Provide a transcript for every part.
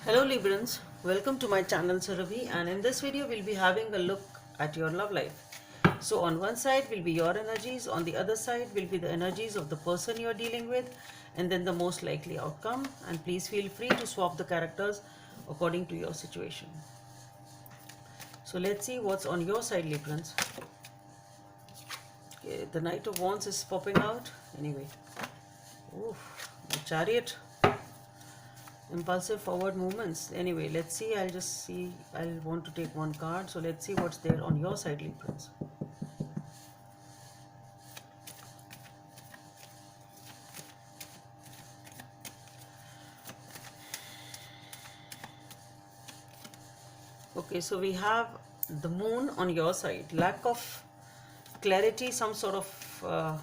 Hello Librans, welcome to my channel Surabhi, and in this video we'll be having a look at your love life. So on one side will be your energies, on the other side will be the energies of the person you're dealing with, and then the most likely outcome. And please feel free to swap the characters according to your situation. So let's see what's on your side, Librans. Okay, the Knight of Wands is popping out. Anyway, oof, the Chariot. Impulsive forward movements. Anyway, let's see. I'll want to take one card. So let's see what's there on your side, Librans. Okay, so we have the Moon on your side. Lack of clarity, some sort of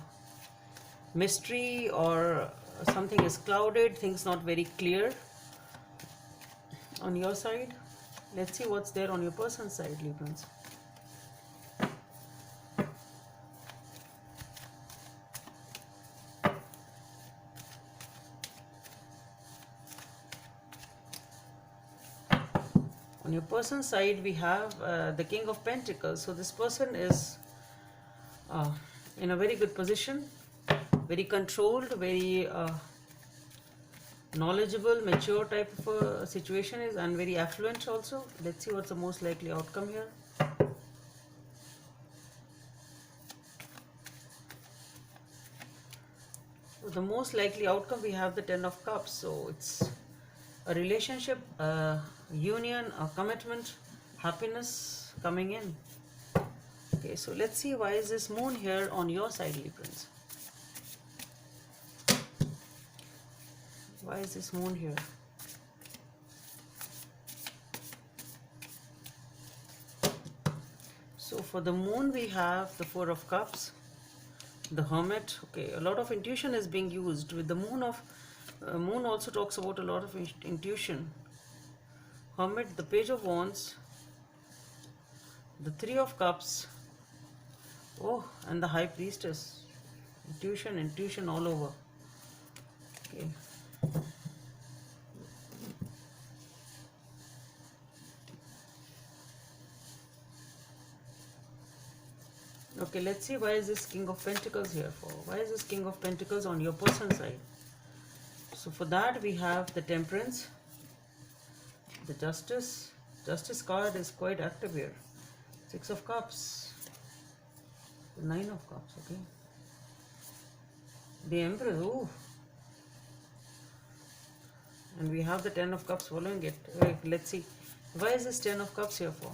mystery, or something is clouded, things not very clear on your side. Let's see what's there on your person's side, Librans. On your person's side, we have the King of Pentacles. So this person is in a very good position, very controlled, very knowledgeable, mature type of a situation is, and very affluent also. Let's see what's the most likely outcome here. So the most likely outcome, we have the Ten of Cups. So it's a relationship, a union, a commitment, happiness coming in. Okay, so let's see, why is this Moon here on your side, Librans? Why is this Moon here? So for the Moon, we have the Four of Cups, the Hermit. Okay, a lot of intuition is being used with the Moon. Moon also talks about a lot of intuition. Hermit, the Page of Wands, the Three of Cups, oh, and the High Priestess. Intuition all over. Okay. Okay, let's see, why is this King of Pentacles here for? Why is this King of Pentacles on your person's side? So for that, we have the Temperance, the Justice. Justice card is quite active here. Six of Cups, the Nine of Cups, okay. The Empress, oh. And we have the Ten of Cups following it. Let's see, why is this Ten of Cups here for?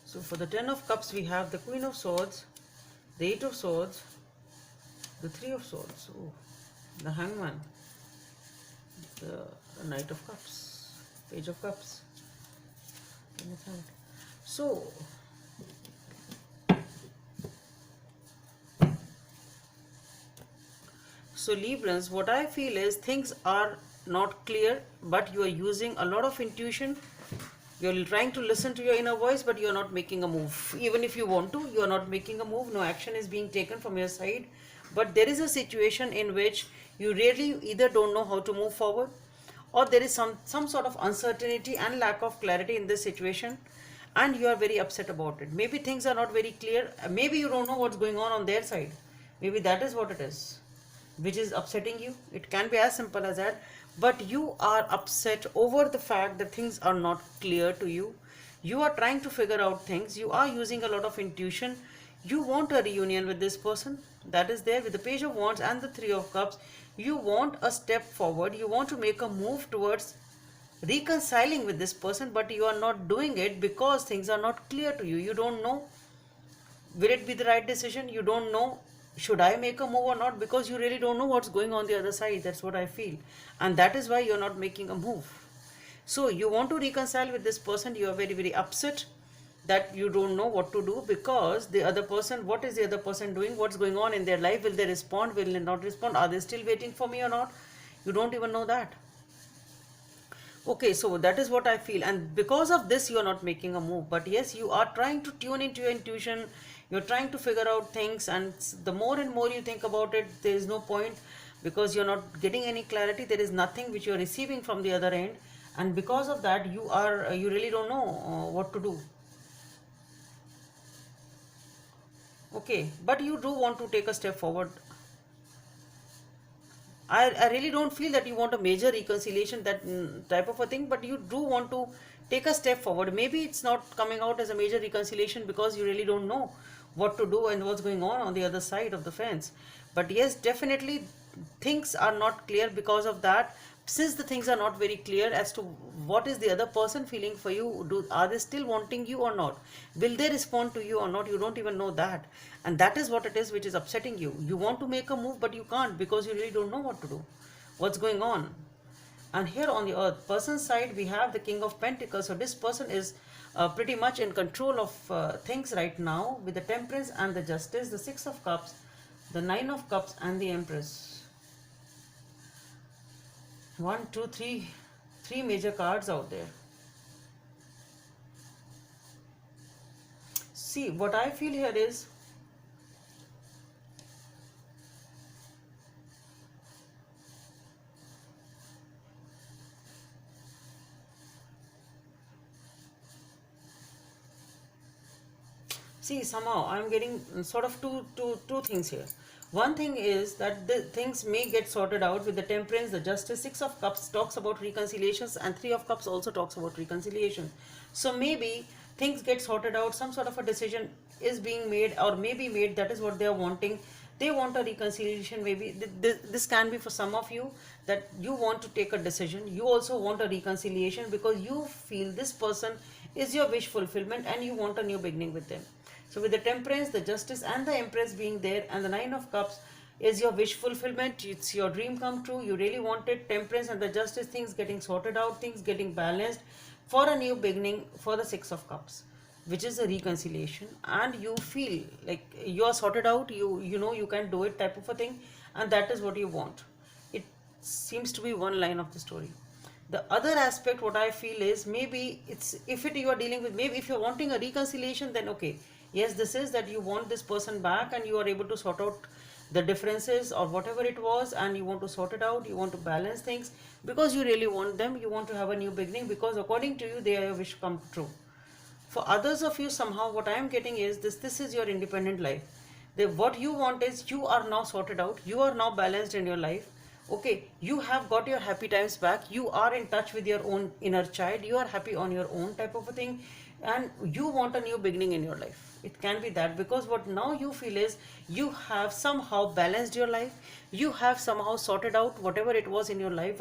So for the Ten of Cups, we have the Queen of Swords, the Eight of Swords, the Three of Swords, oh, the Hangman, the Knight of Cups, Page of Cups. So Librans, what I feel is things are not clear, but you are using a lot of intuition. You're trying to listen to your inner voice, but you're not making a move. Even if you want to, you're not making a move. No action is being taken from your side. But there is a situation in which you really either don't know how to move forward, or there is some sort of uncertainty and lack of clarity in this situation, and you are very upset about it. Maybe things are not very clear. Maybe you don't know what's going on their side. Maybe that is what it is, which is upsetting you. It can be as simple as that. But you are upset over the fact that things are not clear to you. You are trying to figure out things. You are using a lot of intuition. You want a reunion with this person. That is there with the Page of Wands and the Three of Cups. You want a step forward. You want to make a move towards reconciling with this person, but you are not doing it because things are not clear to you. You don't know, will it be the right decision? You don't know, should I make a move or not, because you really don't know what's going on the other side. That's what I feel, and that is why you're not making a move. So you want to reconcile with this person. You are very, very upset that you don't know what to do, because the other person, what is the other person doing, what's going on in their life, will they respond, will they not respond, are they still waiting for me or not? You don't even know that. Okay, so that is what I feel, and because of this, you are not making a move. But yes, you are trying to tune into your intuition. You're trying to figure out things, and the more and more you think about it, there is no point, because you're not getting any clarity. There is nothing which you're receiving from the other end, and because of that, you really don't know what to do. Okay, but you do want to take a step forward. I really don't feel that you want a major reconciliation, that type of a thing, but you do want to take a step forward. Maybe it's not coming out as a major reconciliation because you really don't know what to do and what's going on the other side of the fence. But yes, definitely things are not clear because of that. Since the things are not very clear as to what is the other person feeling for you, are they still wanting you or not? Will they respond to you or not? You don't even know that, and that is what it is which is upsetting you. You want to make a move but you can't because you really don't know what to do, what's going on. And here on the earth person's side, we have the King of Pentacles. So this person is pretty much in control of things right now, with the Temperance and the Justice, the Six of Cups, the Nine of Cups, and the Empress. One, two, three major cards out there. See, what I feel here is, see, somehow I'm getting sort of two things here. One thing is that the things may get sorted out with the Temperance, the Justice. Six of Cups talks about reconciliations, and Three of Cups also talks about reconciliation. So maybe things get sorted out, some sort of a decision is being made or may be made. That is what they are wanting. They want a reconciliation. Maybe this can be for some of you, that you want to take a decision. You also want a reconciliation because you feel this person is your wish fulfillment and you want a new beginning with them. So with the Temperance, the Justice, and the Empress being there, and the Nine of Cups is your wish fulfillment. It's your dream come true. You really wanted Temperance and the Justice, things getting sorted out, things getting balanced for a new beginning for the Six of Cups, which is a reconciliation. And you feel like you are sorted out. You know you can do it, type of a thing, and that is what you want. It seems to be one line of the story. The other aspect what I feel is, maybe it's, if it you are dealing with, maybe if you're wanting a reconciliation, then okay, yes, this is that you want this person back and you are able to sort out the differences or whatever it was, and you want to sort it out, you want to balance things because you really want them, you want to have a new beginning because according to you they are your wish come true. For others of you, somehow what I am getting is this is your independent life. What you want is, you are now sorted out, you are now balanced in your life. Okay, you have got your happy times back, you are in touch with your own inner child, you are happy on your own, type of a thing, and you want a new beginning in your life. It can be that, because what now you feel is, you have somehow balanced your life, you have somehow sorted out whatever it was in your life,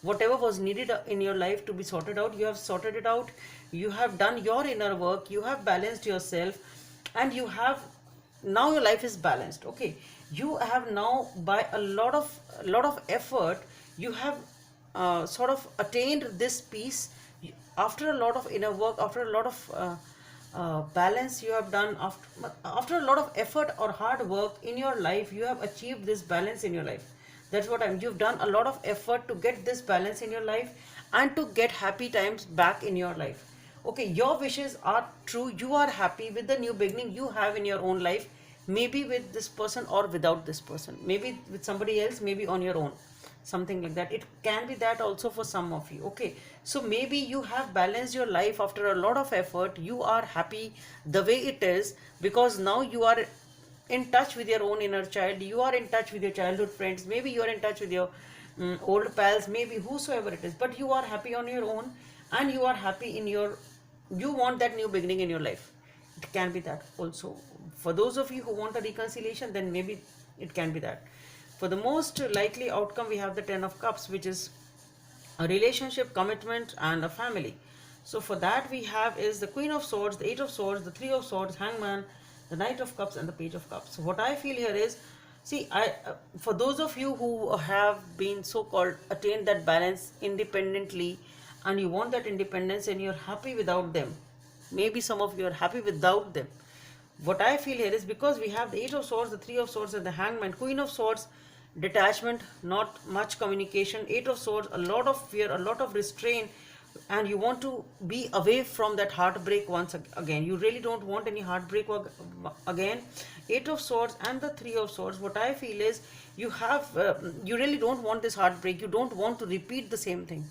whatever was needed in your life to be sorted out, you have sorted it out, you have done your inner work, you have balanced yourself, and you have, now your life is balanced. Okay, you have now, by a lot of effort, you have sort of attained this peace. After a lot of inner work, after a lot of balance you have done, after a lot of effort or hard work in your life, you have achieved this balance in your life. That's what you've done a lot of effort to get this balance in your life and to get happy times back in your life. Okay, your wishes are true, you are happy with the new beginning you have in your own life, maybe with this person or without this person, maybe with somebody else, maybe on your own, something like that. It can be that also for some of you. Okay, so maybe you have balanced your life after a lot of effort, you are happy the way it is, because now you are in touch with your own inner child, you are in touch with your childhood friends, maybe you are in touch with your old pals, maybe whosoever it is, but you are happy on your own, and you are happy in your, you want that new beginning in your life. It can be that also. For those of you who want a reconciliation, then maybe it can be that. For the most likely outcome, we have the Ten of Cups, which is a relationship, commitment, and a family. So for that, we have is the Queen of Swords, the Eight of Swords, the Three of Swords, Hangman, the Knight of Cups, and the Page of Cups. So what I feel here is, see, for those of you who have been so-called attained that balance independently, and you want that independence, and you're happy without them. Maybe some of you are happy without them. What I feel here is, because we have the Eight of Swords, the Three of Swords, and the Hangman. Queen of Swords detachment, not much communication. Eight of Swords, a lot of fear, a lot of restraint, and you want to be away from that heartbreak once again. You really don't want any heartbreak again. Eight of Swords and the Three of Swords, what I feel is you really don't want this heartbreak. You don't want to repeat the same thing.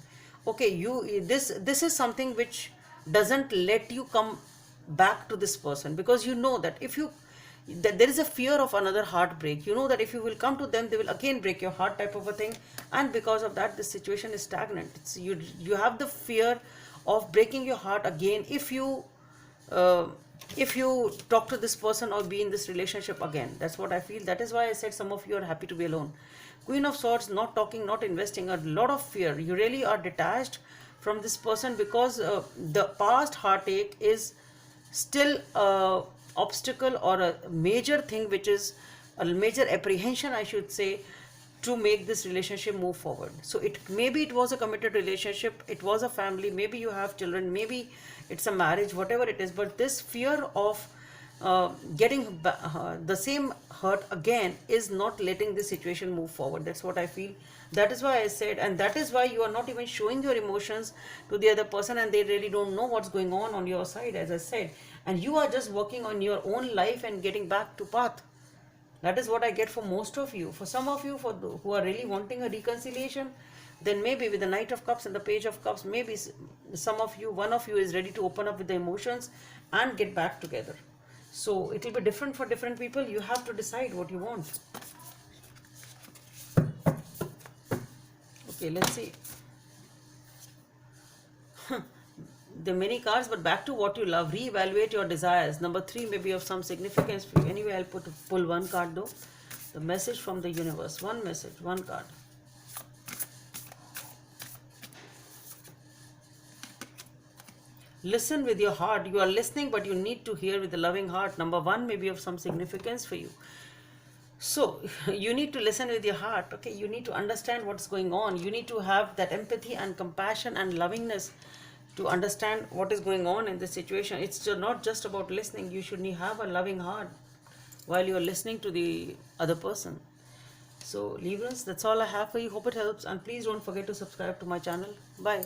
Okay, this is something which doesn't let you come back to this person, because you know that if you that there is a fear of another heartbreak. You know that if you will come to them, they will again break your heart, type of a thing. And because of that, this situation is stagnant. You have the fear of breaking your heart again uh, if you talk to this person or be in this relationship again. That's what I feel. That is why I said some of you are happy to be alone. Queen of Swords, not talking, not investing, a lot of fear. You really are detached from this person, because the past heartache is still a obstacle or a major thing, which is a major apprehension, I should say, to make this relationship move forward. So maybe it was a committed relationship, it was a family, maybe you have children, maybe it's a marriage, whatever it is, but this fear of getting the same hurt again is not letting the situation move forward. That's what I feel. That is why I said, and that is why you are not even showing your emotions to the other person, and they really don't know what's going on your side, as I said. And you are just working on your own life and getting back to path. That is what I get for most of you. For some of you, who are really wanting a reconciliation, then maybe with the Knight of Cups and the Page of Cups, maybe one of you is ready to open up with the emotions and get back together. So it will be different for different people. You have to decide what you want. Okay, let's see. There are many cards, but back to what you love. Reevaluate your desires. Number 3 may be of some significance for you. Anyway, I'll pull one card though. The message from the universe. One message, one card. Listen with your heart. You are listening, but you need to hear with a loving heart. Number 1 may be of some significance for you. So you need to listen with your heart. Okay, you need to understand what's going on. You need to have that empathy and compassion and lovingness to understand what is going on in this situation. It's not just about listening. You should have a loving heart while you are listening to the other person. So Librans, that's all I have for you. Hope it helps, and please don't forget to subscribe to my channel. Bye.